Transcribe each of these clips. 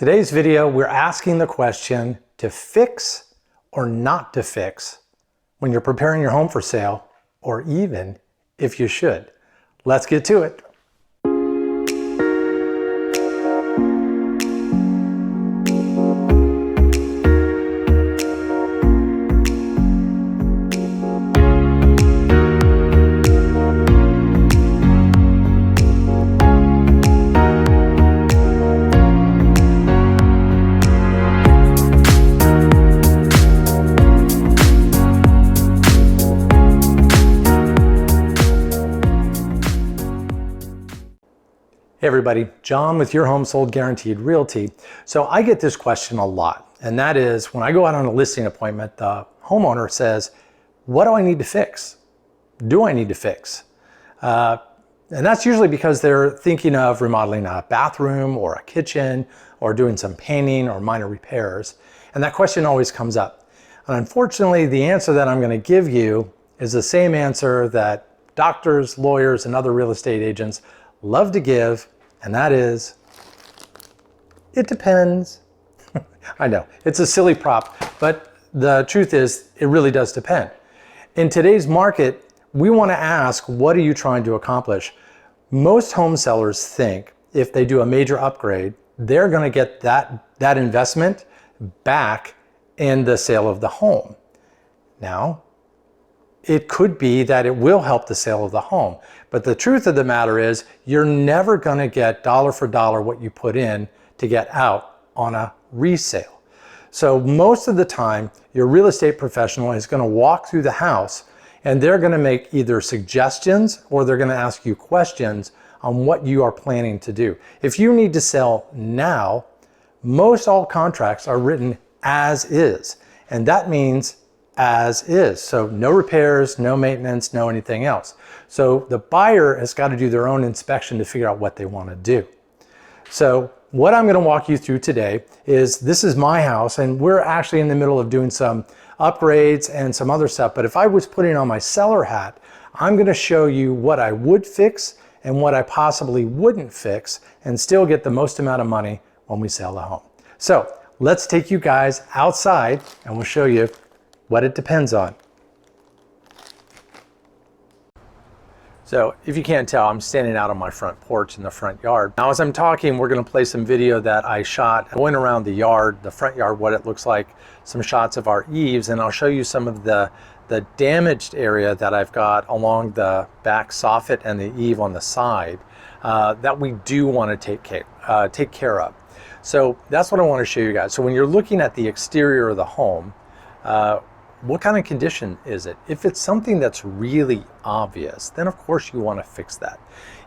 Today's video, we're asking the question to fix or not to fix when you're preparing your home for sale, or even if you should. Let's get to it. Hey everybody, John with Your Home Sold Guaranteed Realty. So I get this question a lot, and that is when I go out on a listing appointment, the homeowner says, what do I need to fix? Do I need to fix? And that's usually because they're thinking of remodeling a bathroom or a kitchen or doing some painting or minor repairs. And that question always comes up. And unfortunately, the answer that I'm going to give you is the same answer that doctors, lawyers, and other real estate agents love to give, and that is, it depends. I know, it's a silly prop, but the truth is, it really does depend. In today's market, we want to ask, what are you trying to accomplish? Most home sellers think if they do a major upgrade, they're going to get that investment back in the sale of the home. Now, it could be that it will help the sale of the home. But the truth of the matter is, you're never going to get dollar for dollar what you put in to get out on a resale. So most of the time, your real estate professional is going to walk through the house and they're going to make either suggestions or they're going to ask you questions on what you are planning to do. If you need to sell now, most all contracts are written as is. And that means as is. So no repairs, no maintenance, no anything else. So the buyer has got to do their own inspection to figure out what they want to do. So what I'm going to walk you through today is, this is my house and we're actually in the middle of doing some upgrades and some other stuff. But if I was putting on my seller hat, I'm going to show you what I would fix and what I possibly wouldn't fix and still get the most amount of money when we sell the home. So let's take you guys outside and we'll show you what it depends on. So if you can't tell, I'm standing out on my front porch in the front yard. Now as I'm talking, we're going to play some video that I shot going around the yard, the front yard, what it looks like, some shots of our eaves, and I'll show you some of the damaged area that I've got along the back soffit and the eave on the side that we do want to take care of. So that's what I want to show you guys. So when you're looking at the exterior of the home, what kind of condition is it? If it's something that's really obvious, then of course you want to fix that.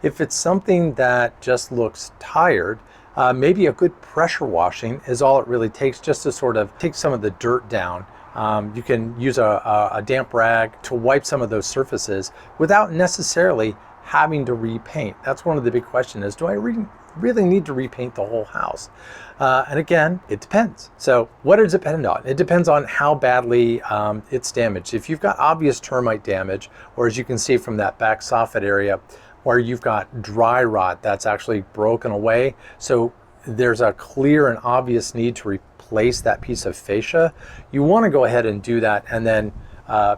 If it's something that just looks tired, maybe a good pressure washing is all it really takes, just to sort of take some of the dirt down. You can use a damp rag to wipe some of those surfaces without necessarily having to repaint. That's one of the big questions is, do I really need to repaint the whole house? And again, it depends. So what does it depend on? It depends on how badly it's damaged. If you've got obvious termite damage, or as you can see from that back soffit area where you've got dry rot that's actually broken away, so there's a clear and obvious need to replace that piece of fascia, you want to go ahead and do that and then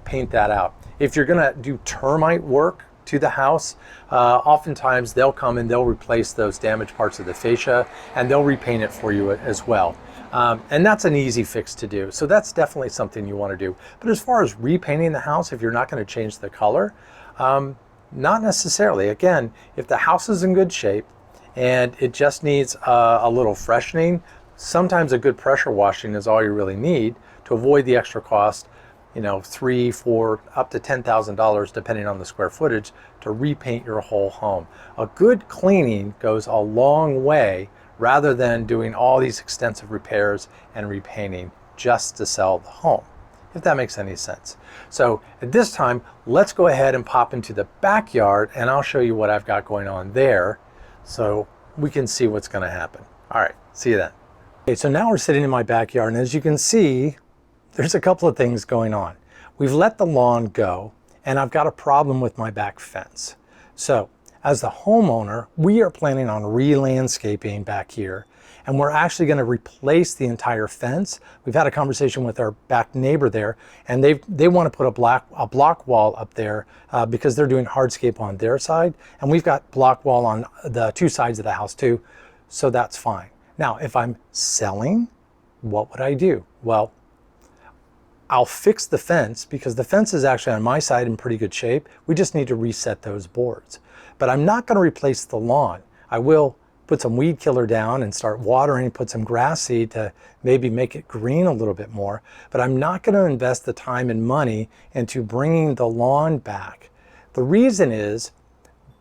paint that out. If you're going to do termite work to the house, oftentimes they'll come and they'll replace those damaged parts of the fascia and they'll repaint it for you as well. And that's an easy fix to do. So that's definitely something you want to do. But as far as repainting the house, if you're not going to change the color, not necessarily. Again, if the house is in good shape and it just needs a little freshening, sometimes a good pressure washing is all you really need to avoid the extra cost, you know, $3,000, $4,000, up to $10,000 depending on the square footage to repaint your whole home. A good cleaning goes a long way rather than doing all these extensive repairs and repainting just to sell the home, if that makes any sense. So at this time, let's go ahead and pop into the backyard and I'll show you what I've got going on there so we can see what's going to happen. All right, see you then. Okay, so now we're sitting in my backyard, and as you can see, there's a couple of things going on. We've let the lawn go, and I've got a problem with my back fence. So as the homeowner, we are planning on re-landscaping back here. and we're actually going to replace the entire fence. We've had a conversation with our back neighbor there, and they want to put a block wall up there because they're doing hardscape on their side, and we've got block wall on the two sides of the house too, so that's fine. Now, if I'm selling, what would I do? Well, I'll fix the fence because the fence is actually on my side in pretty good shape. We just need to reset those boards. But I'm not going to replace the lawn. I will put some weed killer down and start watering, put some grass seed to maybe make it green a little bit more. But I'm not going to invest the time and money into bringing the lawn back. The reason is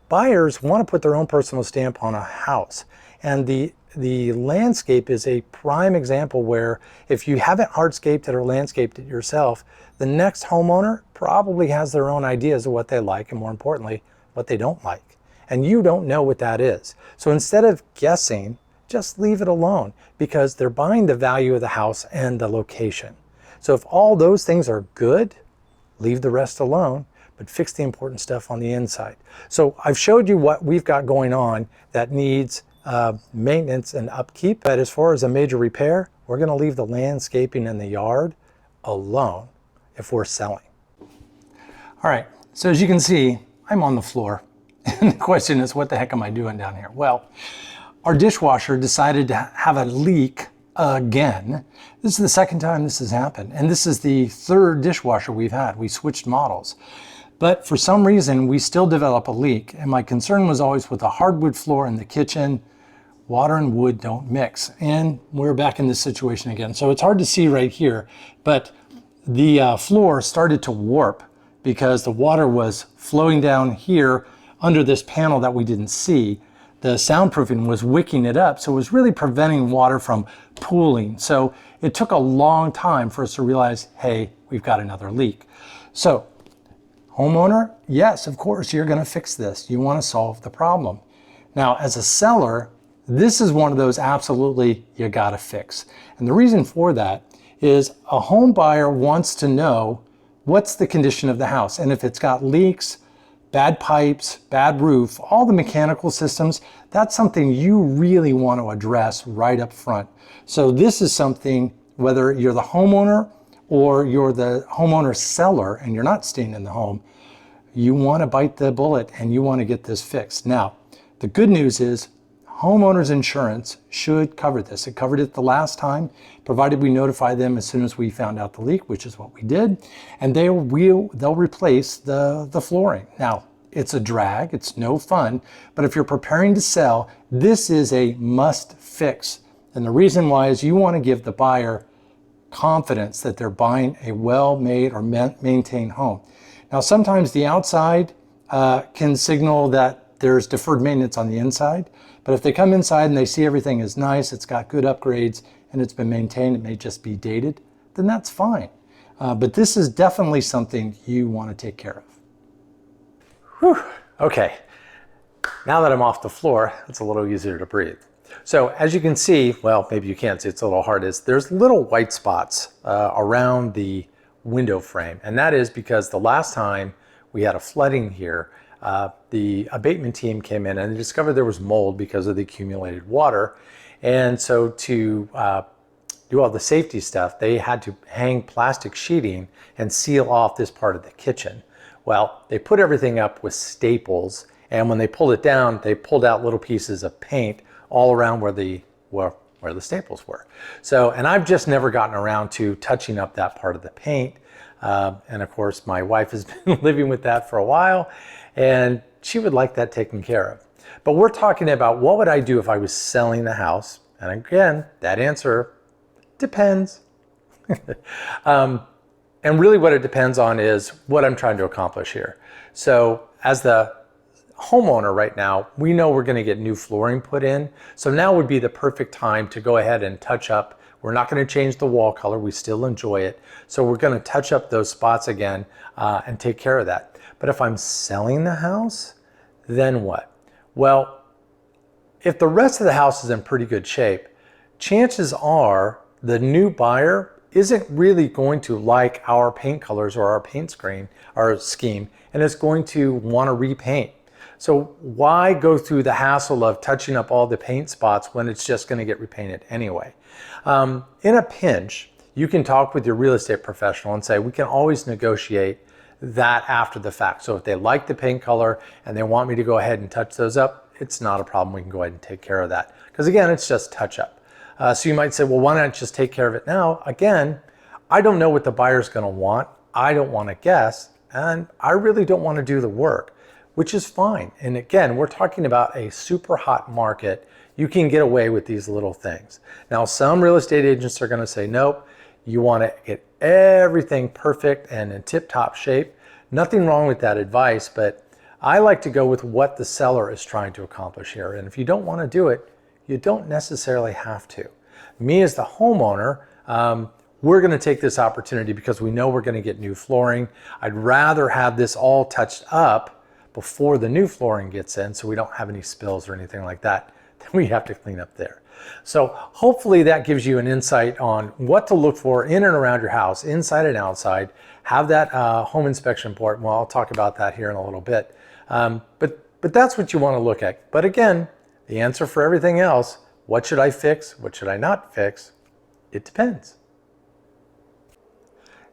buyers want to put their own personal stamp on a house. And the landscape is a prime example where if you haven't hardscaped it or landscaped it yourself, the next homeowner probably has their own ideas of what they like and, more importantly, what they don't like. And you don't know what that is. So instead of guessing, just leave it alone because they're buying the value of the house and the location. So if all those things are good, leave the rest alone, but fix the important stuff on the inside. So I've showed you what we've got going on that needs maintenance and upkeep. But as far as a major repair, we're going to leave the landscaping in the yard alone if we're selling. All right, so as you can see, I'm on the floor. And the question is, what the heck am I doing down here? Well, our dishwasher decided to have a leak again. This is the second time this has happened. And this is the third dishwasher we've had. We switched models. But for some reason, we still develop a leak. And my concern was always with the hardwood floor in the kitchen, water and wood don't mix. And we're back in this situation again. So it's hard to see right here, but the floor started to warp because the water was flowing down here under this panel that we didn't see. The soundproofing was wicking it up, so it was really preventing water from pooling. So it took a long time for us to realize, hey, we've got another leak. So homeowner, yes, of course, you're going to fix this. You want to solve the problem. Now, as a seller, this is one of those absolutely you got to fix. And the reason for that is a home buyer wants to know what's the condition of the house. And if it's got leaks, bad pipes, bad roof, all the mechanical systems, that's something you really want to address right up front. So this is something, whether you're the homeowner or you're the homeowner seller and you're not staying in the home, you want to bite the bullet and you want to get this fixed. Now, the good news is homeowners insurance should cover this. It covered it the last time, provided we notify them as soon as we found out the leak, which is what we did, and they'll replace the flooring. Now, it's a drag, it's no fun, but if you're preparing to sell, this is a must fix. And the reason why is you want to give the buyer confidence that they're buying a well-made or maintained home. Now, sometimes the outside can signal that there's deferred maintenance on the inside, but if they come inside and they see everything is nice, it's got good upgrades, and it's been maintained, it may just be dated, then that's fine. But this is definitely something you want to take care of. Whew. Okay, now that I'm off the floor, it's a little easier to breathe. So as you can see, well, maybe you can't see, it's a little hard, there's little white spots around the window frame. And that is because the last time we had a flooding here, the abatement team came in and they discovered there was mold because of the accumulated water. And so to do all the safety stuff, they had to hang plastic sheeting and seal off this part of the kitchen. Well, they put everything up with staples, and when they pulled it down, they pulled out little pieces of paint all around where the staples were. So, and I've just never gotten around to touching up that part of the paint. And of course, my wife has been living with that for a while, and she would like that taken care of. But we're talking about what would I do if I was selling the house? And again, that answer depends. And really what it depends on is what I'm trying to accomplish here. So as the homeowner right now, we know we're going to get new flooring put in. So now would be the perfect time to go ahead and touch up. We're not going to change the wall color. We still enjoy it. So we're going to touch up those spots again and take care of that. But if I'm selling the house, then what? Well, if the rest of the house is in pretty good shape, chances are the new buyer isn't really going to like our paint colors or our paint scheme and is going to want to repaint. So why go through the hassle of touching up all the paint spots when it's just going to get repainted anyway? In a pinch, you can talk with your real estate professional and say, we can always negotiate that after the fact. So if they like the paint color and they want me to go ahead and touch those up, it's not a problem. We can go ahead and take care of that. Because again, it's just touch up. So you might say, well, why not just take care of it now? Again, I don't know what the buyer's going to want. I don't want to guess. And I really don't want to do the work, which is fine. And again, we're talking about a super hot market. You can get away with these little things. Now, some real estate agents are going to say, nope, you want to get everything perfect and in tip-top shape. Nothing wrong with that advice, but I like to go with what the seller is trying to accomplish here. And if you don't want to do it, you don't necessarily have to. Me as the homeowner, we're going to take this opportunity because we know we're going to get new flooring. I'd rather have this all touched up before the new flooring gets in so we don't have any spills or anything like that we have to clean up there. So hopefully that gives you an insight on what to look for in and around your house, inside and outside. Have that home inspection report. Well, I'll talk about that here in a little bit. But that's what you want to look at. But again, the answer for everything else, what should I fix? What should I not fix? It depends.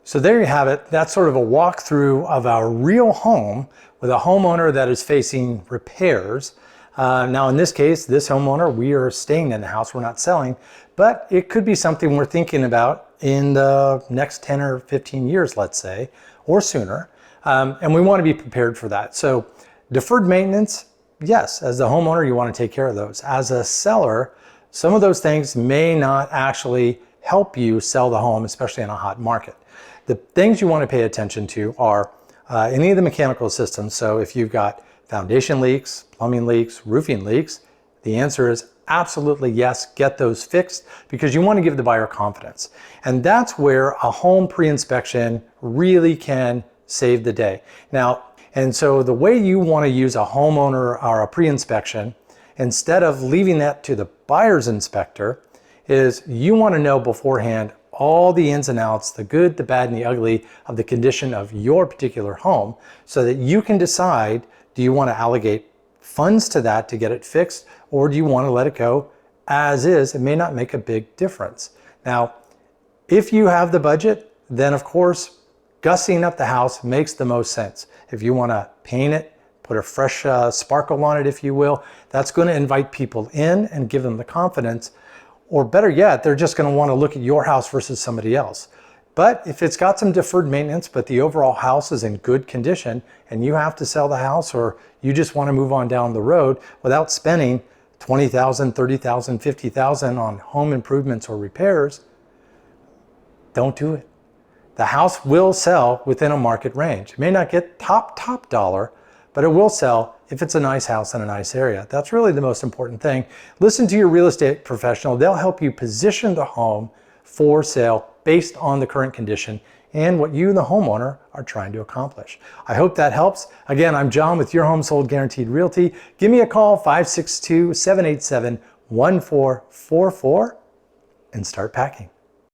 So there you have it. That's sort of a walkthrough of our real home with a homeowner that is facing repairs. Now in this case, this homeowner, we are staying in the house, we're not selling, but it could be something we're thinking about in the next 10 or 15 years, let's say, or sooner. And we want to be prepared for that. So deferred maintenance, yes, as the homeowner, you want to take care of those. As a seller, some of those things may not actually help you sell the home, especially in a hot market. The things you want to pay attention to are any of the mechanical systems. So if you've got foundation leaks, plumbing leaks, roofing leaks, the answer is absolutely yes, get those fixed because you want to give the buyer confidence. And that's where a home pre-inspection really can save the day. Now, and so the way you want to use a homeowner or a pre-inspection, instead of leaving that to the buyer's inspector, is you want to know beforehand all the ins and outs, the good, the bad, and the ugly of the condition of your particular home so that you can decide, do you want to allocate funds to that to get it fixed, or do you want to let it go as is? It may not make a big difference. Now, if you have the budget, then of course, gussing up the house makes the most sense. If you want to paint it, put a fresh sparkle on it, if you will, that's going to invite people in and give them the confidence. Or better yet, they're just going to want to look at your house versus somebody else. But if it's got some deferred maintenance, but the overall house is in good condition and you have to sell the house or you just want to move on down the road without spending $20,000, $30,000, $50,000 on home improvements or repairs, don't do it. The house will sell within a market range. It may not get top dollar, but it will sell if it's a nice house in a nice area. That's really the most important thing. Listen to your real estate professional. They'll help you position the home for sale based on the current condition and what you, the homeowner, are trying to accomplish. I hope that helps. Again, I'm John with Your Home Sold Guaranteed Realty. Give me a call, 562-787-1444, and start packing.